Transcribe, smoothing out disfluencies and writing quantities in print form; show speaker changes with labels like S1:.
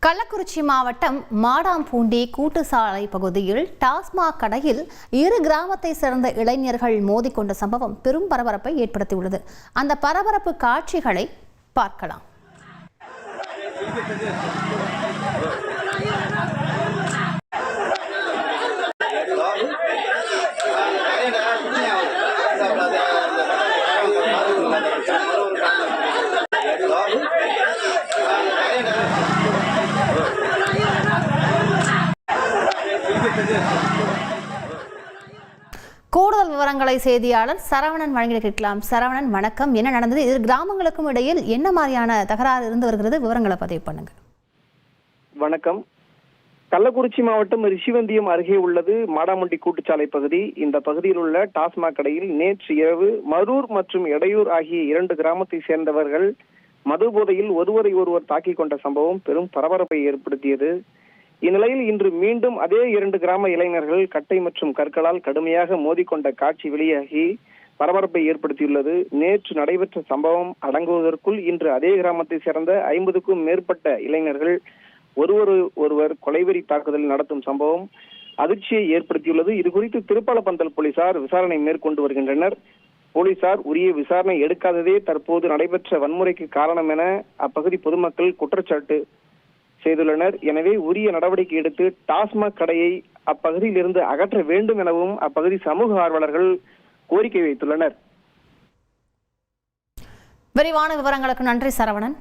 S1: கள்ளக்குறிச்சி மாவட்டம் மாடாம்பூண்டி கூட்டுசாலை பகுதியில் டாஸ்மாக் கடையில் இரு கிராமத்தை சேர்ந்த இளைஞர்கள் மோதிக்கொண்ட சம்பவம் பெரும் பரபரப்பை ஏற்படுத்தியுள்ளது. அந்த பரபரப்பு காட்சிகளை பார்க்கலாம். கூடுதல் விவரங்களை செய்தியாளர் சரவணன் வழங்கி கேட்கலாம். சரவணன், வணக்கம். என்ன நடந்தது? இரு கிராமங்களுக்கும் இடையில் என்ன மாதிரியான தகராறு இருந்து வருகிறது? விவரங்களை பதிவு பண்ணுங்க.
S2: வணக்கம். கள்ளக்குறிச்சி மாவட்டம் ரிஷிவந்தியம் அருகே உள்ளது மாடாம்பூண்டி கூட்டுச்சாலை பகுதி. இந்த பகுதியில் உள்ள டாஸ்மாக் கடையில் நேற்று இரவு மரூர் மற்றும் எடையூர் ஆகிய இரண்டு கிராமத்தை சேர்ந்தவர்கள் மது போதையில் ஒருவரை ஒருவர் தாக்கிக் கொண்ட சம்பவம் பெரும் பரபரப்பை ஏற்படுத்தியது. இந்நிலையில் இன்று மீண்டும் அதே இரண்டு கிராம இளைஞர்கள் கட்டை மற்றும் கற்களால் கடுமையாக மோதிக்கொண்ட காட்சி வெளியாகி பரபரப்பை ஏற்படுத்தியுள்ளது. நேற்று நடைபெற்ற சம்பவம் அடங்குவதற்குள் இன்று அதே கிராமத்தை சேர்ந்த 50க்கும் மேற்பட்ட இளைஞர்கள் ஒருவர் கொலைவெறி தாக்குதல் நடத்தும் சம்பவம் அதிர்ச்சியை ஏற்படுத்தியுள்ளது. இது குறித்து திருப்பாலப்பந்தல் போலீசார் விசாரணை மேற்கொண்டு வருகின்றனர். போலீசார் உரிய விசாரணை எடுக்காததே தற்போது நடைபெற்ற வன்முறைக்கு காரணம் என அப்பகுதி பொதுமக்கள் குற்றச்சாட்டு செய்துள்ளனர். எனவே உரிய நடவடிக்கை எடுத்து டாஸ்மாக் கடையை அப்பகுதியில் இருந்து அகற்ற வேண்டும் எனவும் அப்பகுதி சமூக ஆர்வலர்கள் கோரிக்கை வைத்துள்ளனர்.
S1: விரிவான விவரங்களுக்கு நன்றி சரவணன்.